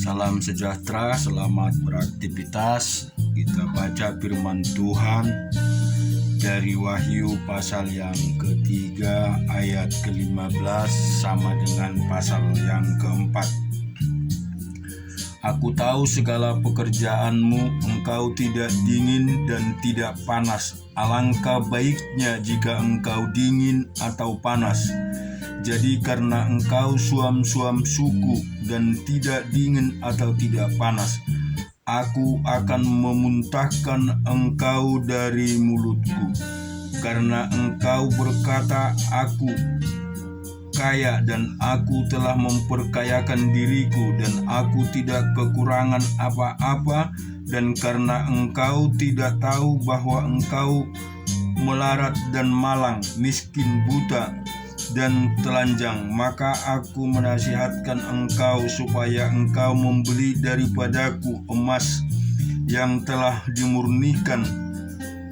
Salam sejahtera, selamat beraktivitas. Kita baca firman Tuhan dari Wahyu pasal yang ketiga ayat ke-15 sama dengan pasal yang keempat. Aku tahu segala pekerjaanmu, engkau tidak dingin dan tidak panas. Alangkah baiknya jika engkau dingin atau panas. Jadi karena engkau suam-suam suku dan tidak dingin atau tidak panas, aku akan memuntahkan engkau dari mulutku. Karena engkau berkata, aku kaya dan aku telah memperkayakan diriku dan aku tidak kekurangan apa-apa, dan karena engkau tidak tahu bahwa engkau melarat dan malang, miskin, buta, dan telanjang, maka aku menasihatkan engkau supaya engkau membeli daripadaku emas yang telah dimurnikan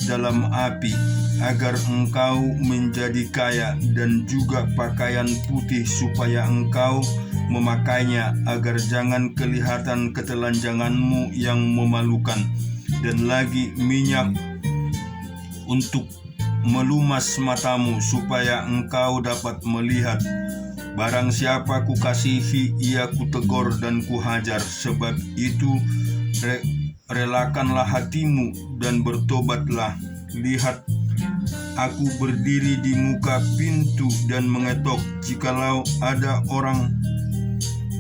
dalam api, agar engkau menjadi kaya, dan juga pakaian putih supaya engkau memakainya, agar jangan kelihatan ketelanjanganmu yang memalukan, dan lagi minyak untuk melumas matamu supaya engkau dapat melihat. Barang siapa kukasihi, ia kutegur dan kuhajar. Sebab itu relakanlah hatimu dan bertobatlah. Lihat, aku berdiri di muka pintu dan mengetok. Jikalau ada orang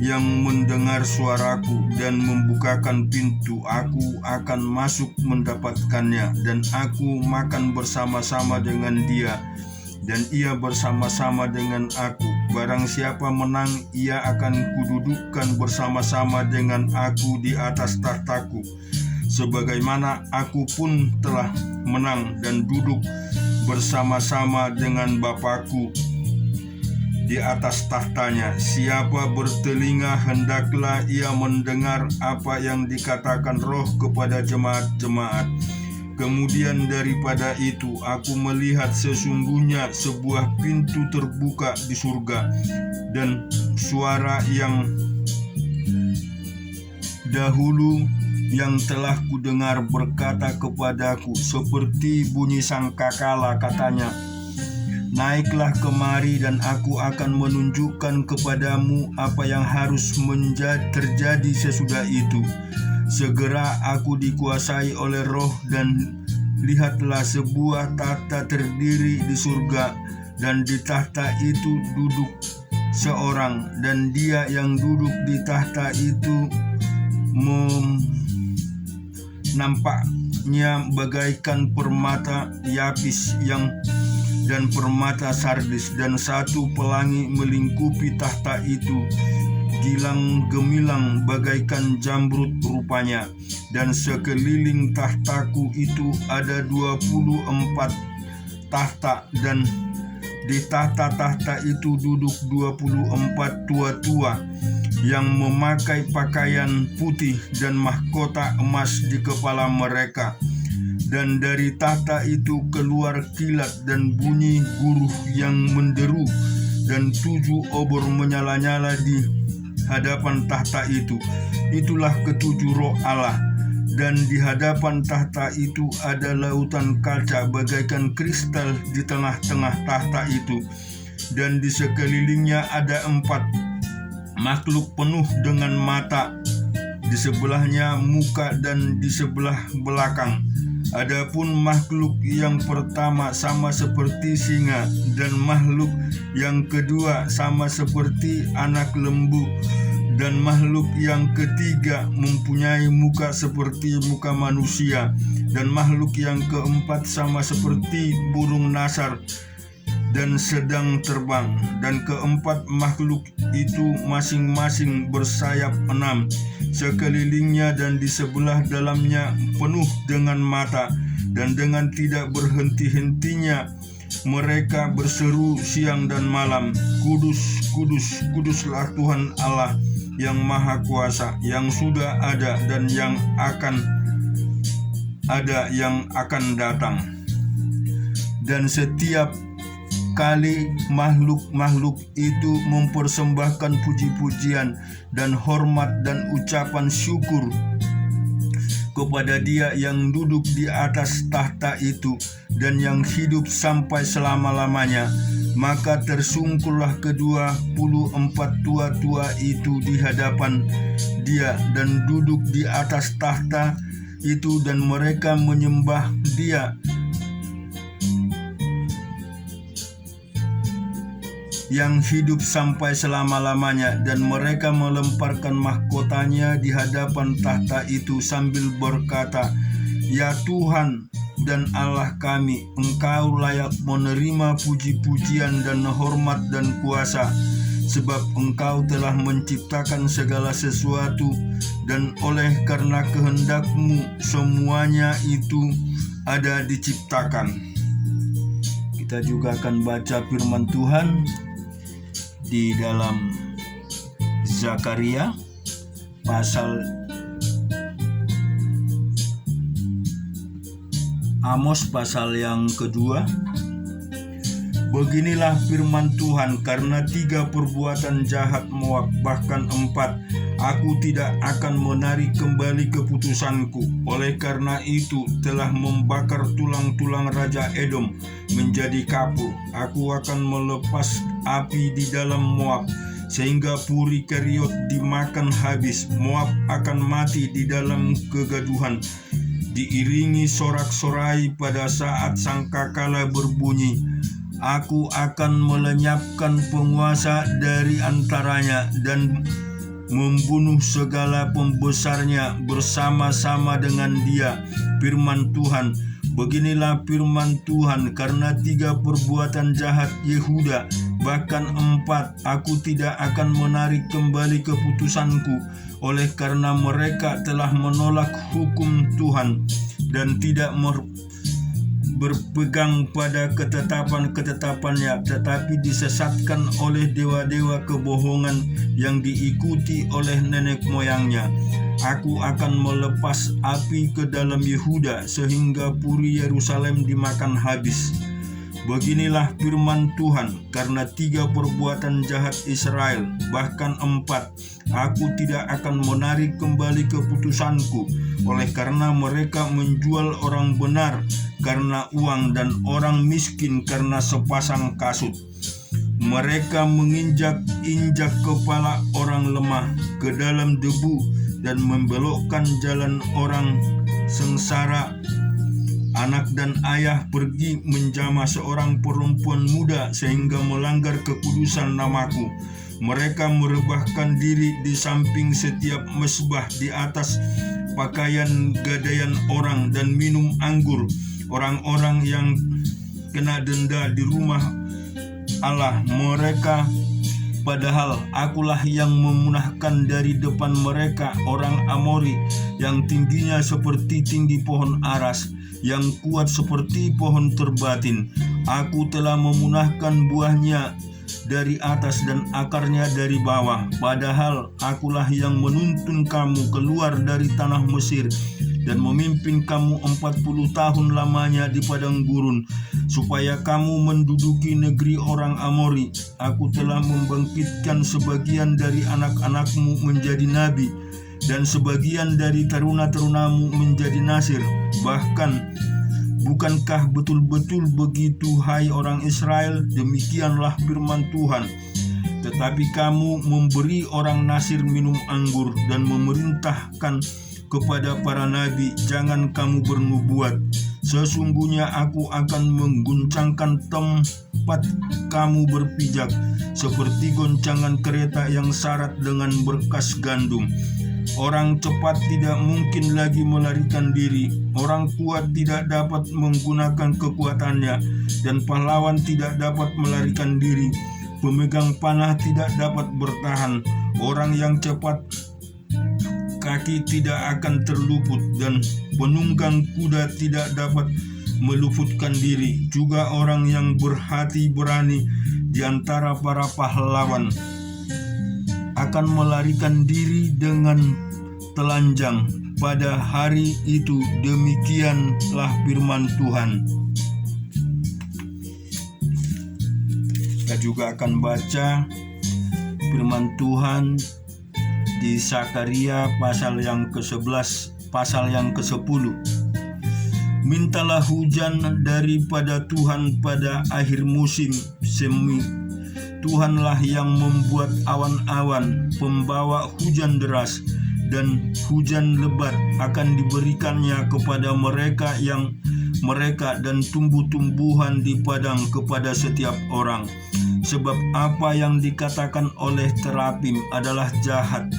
yang mendengar suaraku dan membukakan pintu, aku akan masuk mendapatkannya, dan aku makan bersama-sama dengan dia, dan ia bersama-sama dengan aku. Barang siapa menang, ia akan kududukkan bersama-sama dengan aku di atas tahtaku, sebagaimana aku pun telah menang dan duduk bersama-sama dengan Bapa-Ku di atas tahtanya. Siapa bertelinga, hendaklah ia mendengar apa yang dikatakan Roh kepada jemaat-jemaat. Kemudian daripada itu aku melihat sesungguhnya sebuah pintu terbuka di surga, dan suara yang dahulu yang telah kudengar berkata kepadaku seperti bunyi sangkakala, katanya, naiklah kemari dan aku akan menunjukkan kepadamu apa yang harus terjadi sesudah itu. Segera aku dikuasai oleh Roh, dan lihatlah sebuah tahta terdiri di surga, dan di tahta itu duduk seorang, dan dia yang duduk di tahta itu nampaknya bagaikan permata yapis dan permata sardis, dan satu pelangi melingkupi tahta itu, gilang gemilang bagaikan jamrud rupanya. Dan sekeliling tahtaku itu ada 24 tahta, dan di tahta-tahta itu duduk 24 tua-tua yang memakai pakaian putih dan mahkota emas di kepala mereka. Dan dari tahta itu keluar kilat dan bunyi guruh yang menderu, dan 7 obor menyala-nyala di hadapan tahta itu. Itulah ketujuh roh Allah. Dan di hadapan tahta itu ada lautan kaca bagaikan kristal di tengah-tengah tahta itu. Dan di sekelilingnya ada 4 makhluk penuh dengan mata, di sebelahnya muka dan di sebelah belakang. Adapun makhluk yang pertama sama seperti singa, dan makhluk yang kedua sama seperti anak lembu, dan makhluk yang ketiga mempunyai muka seperti muka manusia, dan makhluk yang keempat sama seperti burung nasar dan sedang terbang. Dan keempat makhluk itu masing-masing bersayap 6 sekelilingnya, dan di sebelah dalamnya penuh dengan mata, dan dengan tidak berhenti-hentinya mereka berseru siang dan malam, Kudus, kudus, kuduslah Tuhan Allah yang Maha Kuasa, yang sudah ada dan yang akan ada, yang akan datang. Dan setiap sekali makhluk-makhluk itu mempersembahkan puji-pujian dan hormat dan ucapan syukur kepada Dia yang duduk di atas tahta itu dan yang hidup sampai selama-lamanya, maka tersungkurlah 24 tua-tua itu di hadapan Dia dan duduk di atas tahta itu, dan mereka menyembah Dia yang hidup sampai selama-lamanya, dan mereka melemparkan mahkotanya di hadapan tahta itu sambil berkata, "Ya Tuhan dan Allah kami, Engkau layak menerima puji-pujian dan hormat dan kuasa, sebab Engkau telah menciptakan segala sesuatu, dan oleh karena kehendak-Mu semuanya itu ada diciptakan." Kita juga akan baca firman Tuhan di dalam Zakaria pasal Amos pasal yang kedua. Beginilah firman Tuhan, karena 3 perbuatan jahat Moab, bahkan 4, aku tidak akan menarik kembali keputusanku. Oleh karena itu telah membakar tulang-tulang Raja Edom menjadi kapur. Aku akan melepas api di dalam Moab, sehingga Puri Keriot dimakan habis. Moab akan mati di dalam kegaduhan, diiringi sorak-sorai pada saat sangkakala berbunyi. Aku akan melenyapkan penguasa dari antaranya dan membunuh segala pembesarnya bersama-sama dengan dia. Firman Tuhan. Beginilah firman Tuhan, karena 3 perbuatan jahat Yehuda, bahkan 4, aku tidak akan menarik kembali keputusanku. Oleh karena mereka telah menolak hukum Tuhan dan tidak berpegang pada ketetapan-ketetapannya, tetapi disesatkan oleh dewa-dewa kebohongan yang diikuti oleh nenek moyangnya. Aku akan melepas api ke dalam Yehuda, sehingga Puri Yerusalem dimakan habis. Beginilah firman Tuhan, karena 3 perbuatan jahat Israel, bahkan 4, aku tidak akan menarik kembali keputusanku. Oleh karena mereka menjual orang benar karena uang dan orang miskin karena sepasang kasut. Mereka menginjak-injak kepala orang lemah ke dalam debu dan membelokkan jalan orang sengsara. Anak dan ayah pergi menjamah seorang perempuan muda sehingga melanggar kekudusan namaku. Mereka merebahkan diri di samping setiap mezbah, di atas pakaian gadaian orang, dan minum anggur orang-orang yang kena denda di rumah Allah mereka. Padahal akulah yang memunahkan dari depan mereka orang Amori yang tingginya seperti tinggi pohon aras, yang kuat seperti pohon terbatin. Aku telah memunahkan buahnya dari atas dan akarnya dari bawah. Padahal akulah yang menuntun kamu keluar dari tanah Mesir dan memimpin kamu 40 tahun lamanya di padang gurun, supaya kamu menduduki negeri orang Amori. Aku telah membangkitkan sebagian dari anak-anakmu menjadi nabi, dan sebagian dari taruna-tarunamu menjadi nasir. Bahkan, bukankah betul-betul begitu, hai orang Israel? Demikianlah firman Tuhan. Tetapi kamu memberi orang nasir minum anggur dan memerintahkan kepada para nabi, jangan kamu bernubuat. Sesungguhnya aku akan mengguncangkan tempat kamu berpijak, seperti goncangan kereta yang syarat dengan berkas gandum. Orang cepat tidak mungkin lagi melarikan diri, orang kuat tidak dapat menggunakan kekuatannya, dan pahlawan tidak dapat melarikan diri. Pemegang panah tidak dapat bertahan, orang yang cepat kaki tidak akan terluput, dan penunggang kuda tidak dapat meluputkan diri. Juga orang yang berhati berani di antara para pahlawan akan melarikan diri dengan telanjang pada hari itu. Demikianlah firman Tuhan. juga akan baca firman Tuhan di Zakaria pasal yang ke-11, pasal yang ke-10. Mintalah hujan daripada Tuhan pada akhir musim semi. Tuhanlah yang membuat awan-awan, pembawa hujan deras, dan hujan lebat akan diberikannya kepada mereka dan tumbuh-tumbuhan di padang kepada setiap orang. Sebab apa yang dikatakan oleh terapim adalah jahat,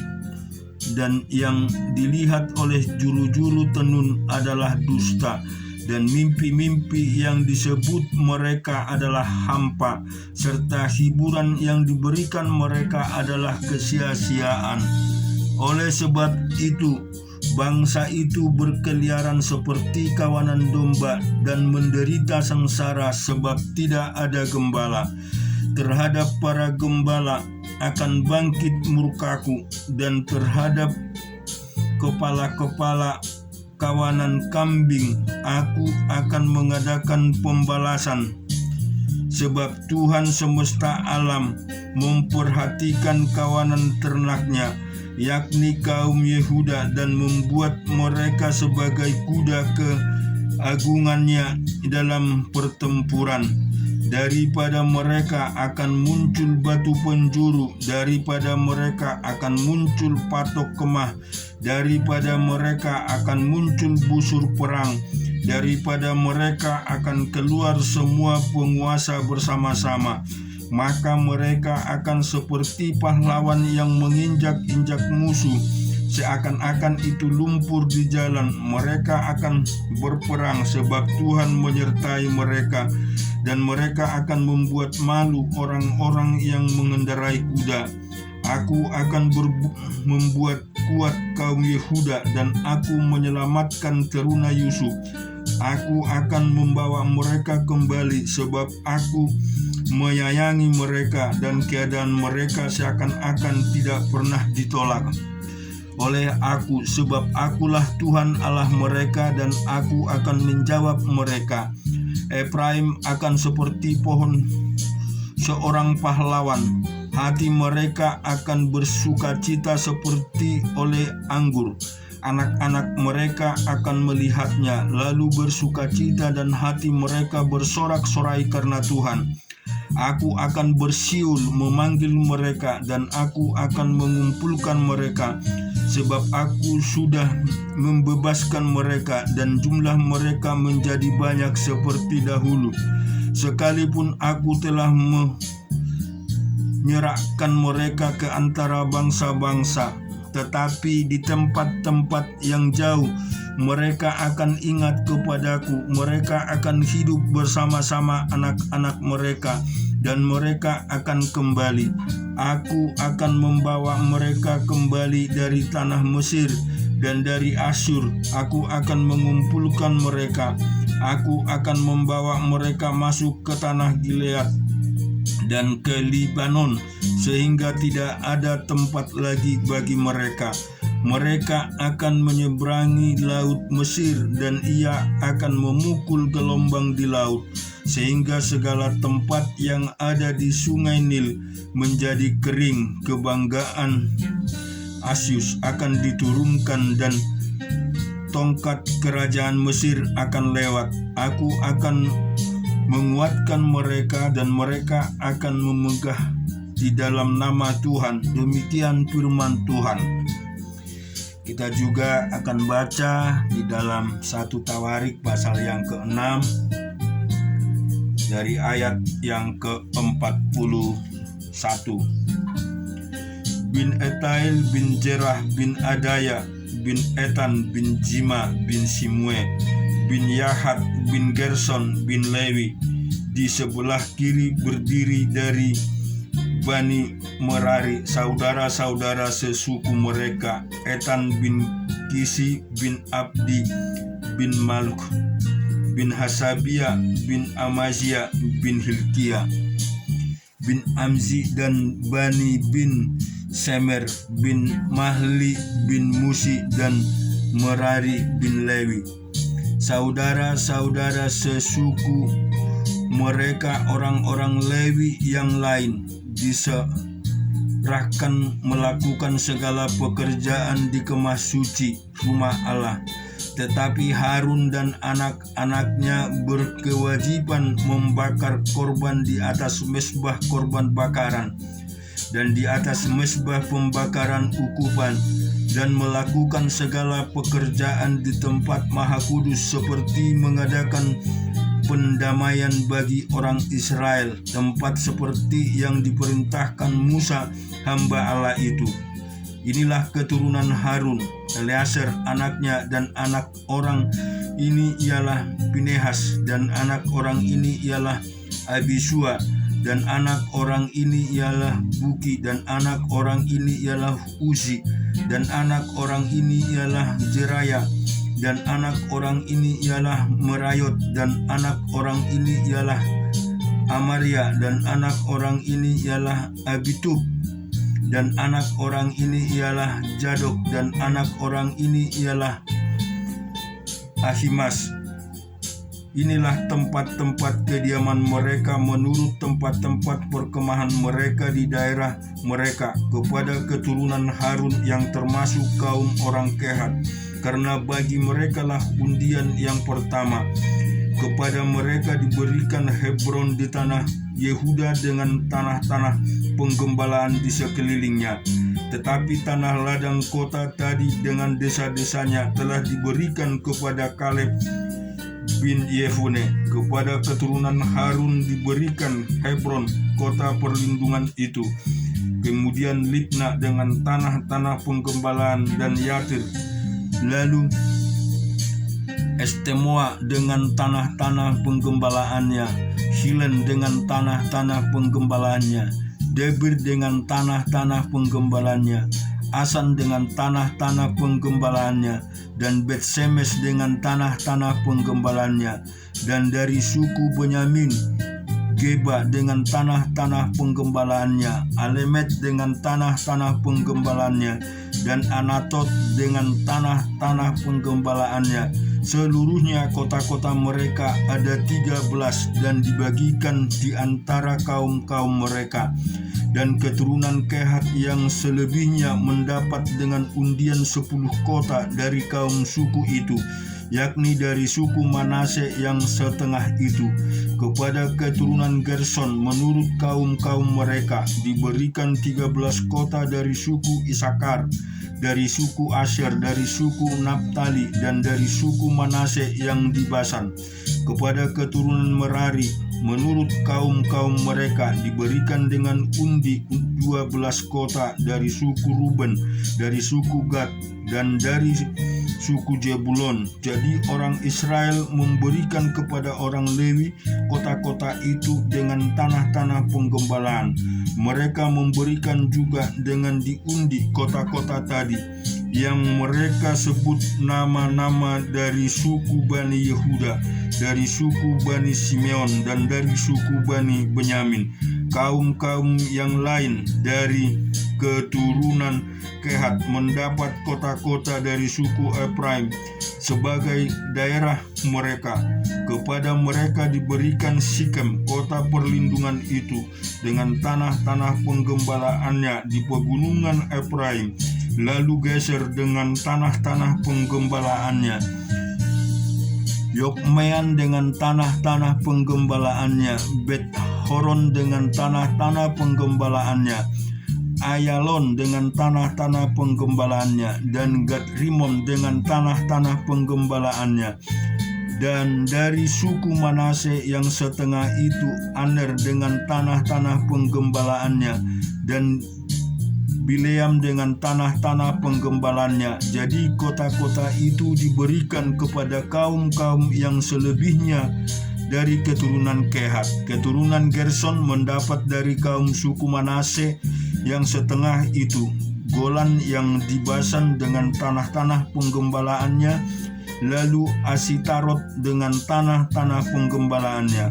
dan yang dilihat oleh juru-juru tenun adalah dusta, dan mimpi-mimpi yang disebut mereka adalah hampa, serta hiburan yang diberikan mereka adalah kesia-siaan. Oleh sebab itu, bangsa itu berkeliaran seperti kawanan domba dan menderita sengsara sebab tidak ada gembala. Terhadap para gembala akan bangkit murkaku, dan terhadap kepala-kepala kawanan kambing aku akan mengadakan pembalasan. Sebab Tuhan semesta alam memperhatikan kawanan ternaknya, yakni kaum Yehuda, dan membuat mereka sebagai kuda keagungannya dalam pertempuran. Daripada mereka akan muncul batu penjuru, daripada mereka akan muncul patok kemah, daripada mereka akan muncul busur perang, daripada mereka akan keluar semua penguasa bersama-sama. Maka mereka akan seperti pahlawan yang menginjak-injak musuh, seakan-akan itu lumpur di jalan. Mereka akan berperang sebab Tuhan menyertai mereka, dan mereka akan membuat malu orang-orang yang mengendarai kuda. Aku akan membuat kuat kaum Yehuda, dan aku menyelamatkan teruna Yusuf. Aku akan membawa mereka kembali, sebab aku menyayangi mereka, dan keadaan mereka seakan-akan tidak pernah ditolak oleh aku, sebab akulah Tuhan Allah mereka, dan aku akan menjawab mereka. Efraim akan seperti pohon seorang pahlawan, hati mereka akan bersukacita seperti oleh anggur. Anak-anak mereka akan melihatnya, lalu bersukacita, dan hati mereka bersorak-sorai karena Tuhan. Aku akan bersiul memanggil mereka, dan aku akan mengumpulkan mereka, sebab aku sudah membebaskan mereka, dan jumlah mereka menjadi banyak seperti dahulu. Sekalipun aku telah menyerahkan mereka ke antara bangsa-bangsa, tetapi di tempat-tempat yang jauh mereka akan ingat kepadaku. Mereka akan hidup bersama-sama anak-anak mereka, dan mereka akan kembali. Aku akan membawa mereka kembali dari tanah Mesir dan dari Asyur. Aku akan mengumpulkan mereka. Aku akan membawa mereka masuk ke tanah Gilead dan ke Libanon, sehingga tidak ada tempat lagi bagi mereka. Mereka akan menyeberangi laut Mesir, dan ia akan memukul gelombang di laut, sehingga segala tempat yang ada di sungai Nil menjadi kering. Kebanggaan Asyus akan diturunkan, dan tongkat kerajaan Mesir akan lewat. Aku akan menguatkan mereka, dan mereka akan memegah di dalam nama Tuhan. Demikian firman Tuhan. Kita juga akan baca di dalam 1 Tawarik pasal yang ke-6 dari ayat yang ke-41. Bin Etail bin Jerah bin Adaya bin Etan bin Jima bin Simwe bin Yahat bin Gerson bin Lewi di sebelah kiri berdiri dari Bani Merari, saudara-saudara sesuku mereka, Etan bin Kisi bin Abdi bin Maluk bin Hasabia bin Amazia bin Hilkia bin Amzi, dan Bani bin Semer bin Mahli bin Musi, dan Merari bin Lewi, saudara-saudara sesuku mereka orang-orang Lewi yang lain diserahkan melakukan segala pekerjaan di kemah suci rumah Allah. Tetapi Harun dan anak-anaknya berkewajiban membakar korban di atas mezbah korban bakaran dan di atas mezbah pembakaran ukupan, dan melakukan segala pekerjaan di tempat Maha Kudus seperti mengadakan pendamaian bagi orang Israel, tempat seperti yang diperintahkan Musa hamba Allah itu. Inilah keturunan Harun, Eleazar anaknya, dan anak orang ini ialah Pinehas, dan anak orang ini ialah Abisua, dan anak orang ini ialah Buki, dan anak orang ini ialah Uzi, dan anak orang ini ialah Jeraya, dan anak orang ini ialah Merayot, dan anak orang ini ialah Amaria, dan anak orang ini ialah Abitub, dan anak orang ini ialah Zadok, dan anak orang ini ialah Ahimas. Inilah tempat-tempat kediaman mereka menurut tempat-tempat perkemahan mereka di daerah mereka kepada keturunan Harun yang termasuk kaum orang Kehat, karena bagi merekalah undian yang pertama. Kepada mereka diberikan Hebron di tanah Yehuda dengan tanah-tanah penggembalaan di sekelilingnya. Tetapi tanah ladang kota tadi dengan desa-desanya telah diberikan kepada Kaleb bin Yefune. Kepada keturunan Harun diberikan Hebron, kota perlindungan itu. Kemudian Libna dengan tanah-tanah penggembalaan dan Yatir. Lalu Estemoa dengan tanah-tanah penggembalaannya, Hilen dengan tanah-tanah penggembalaannya, Debir dengan tanah-tanah penggembalaannya, Asan dengan tanah-tanah penggembalaannya, dan Bet-Semes dengan tanah-tanah penggembalaannya. Dan dari suku Benyamin, Geba dengan tanah-tanah penggembalaannya, Alemet dengan tanah-tanah penggembalaannya, dan Anatot dengan tanah-tanah penggembalaannya. Seluruhnya kota-kota mereka ada 13 dan dibagikan di antara kaum-kaum mereka. Dan keturunan Kehat yang selebihnya mendapat dengan undian 10 kota dari kaum suku itu, yakni dari suku Manase yang setengah itu. Kepada keturunan Gerson menurut kaum-kaum mereka diberikan 13 kota dari suku Isakar, dari suku Asher, dari suku Naftali, dan dari suku Manase yang di Basan. Kepada keturunan Merari menurut kaum-kaum mereka diberikan dengan undi 12 kota dari suku Ruben, dari suku Gad, dan dari suku Jebulon. Jadi orang Israel memberikan kepada orang Lewi kota-kota itu dengan tanah-tanah penggembalaan. Mereka memberikan juga dengan diundi kota-kota tadi yang mereka sebut nama-nama dari suku Bani Yehuda, dari suku Bani Simeon, dan dari suku Bani Benyamin. Kaum-kaum yang lain dari keturunan Kehat mendapat kota-kota dari suku Efraim sebagai daerah mereka. Kepada mereka diberikan Sikem, kota perlindungan itu, dengan tanah-tanah penggembalaannya di pegunungan Efraim. Lalu Geser dengan tanah-tanah penggembalaannya, Yokmeam dengan tanah-tanah penggembalaannya, Bet Horon dengan tanah-tanah penggembalaannya, Ayalon dengan tanah-tanah penggembalaannya, dan Gad Rimon dengan tanah-tanah penggembalaannya. Dan dari suku Manase yang setengah itu Aner dengan tanah-tanah penggembalaannya, dan Bileam dengan tanah-tanah penggembalaannya. Jadi kota-kota itu diberikan kepada kaum-kaum yang selebihnya dari keturunan Kehat. Keturunan Gerson mendapat dari kaum suku Manase yang setengah itu Golan yang di Basan dengan tanah-tanah penggembalaannya, lalu Asitarot dengan tanah-tanah penggembalaannya.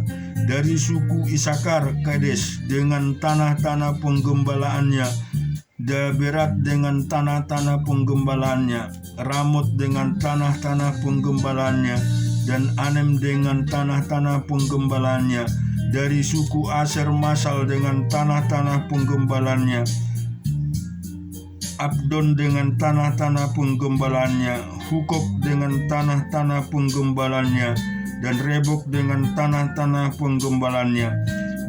Dari suku Isakar Kades dengan tanah-tanah penggembalaannya, Daberat dengan tanah-tanah penggembalaannya, Ramot dengan tanah-tanah penggembalaannya, dan Anem dengan tanah-tanah penggembalaannya. Dari suku Aser Masal dengan tanah-tanah penggembalaannya, Abdon dengan tanah-tanah penggembalaannya, Hukok dengan tanah-tanah penggembalaannya, dan Rebok dengan tanah-tanah penggembalaannya.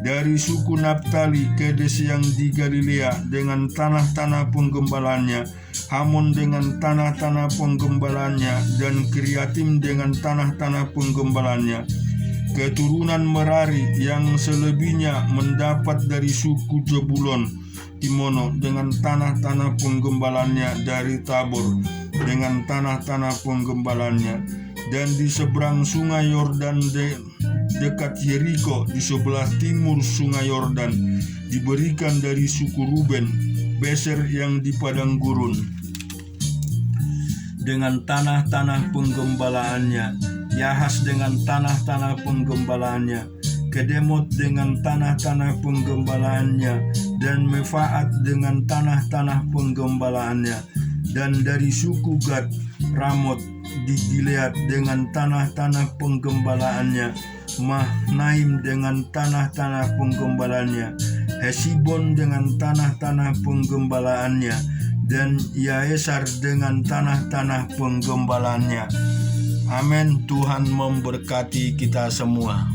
Dari suku Naftali, Kedes yang di Galilea dengan tanah-tanah penggembalaannya, Hamon dengan tanah-tanah penggembalaannya, dan Kiriatim dengan tanah-tanah penggembalaannya. Keturunan Merari yang selebihnya mendapat dari suku Zebulon, Timono dengan tanah-tanah penggembalaannya dari Tabor dengan tanah-tanah penggembalaannya, dan di seberang sungai Yordan dekat Yeriko di sebelah timur sungai Yordan diberikan dari suku Ruben, Beser yang di padang gurun dengan tanah-tanah penggembalaannya, Yahas dengan tanah-tanah penggembalaannya, Kedemot dengan tanah-tanah penggembalaannya, dan Mefaat dengan tanah-tanah penggembalaannya. Dan dari suku Gad, Ramot di Gilead dengan tanah-tanah penggembalaannya, Mahnaim dengan tanah-tanah penggembalaannya, Hesibon dengan tanah-tanah penggembalaannya, dan Yaesar dengan tanah-tanah penggembalaannya. Amin. Tuhan memberkati kita semua.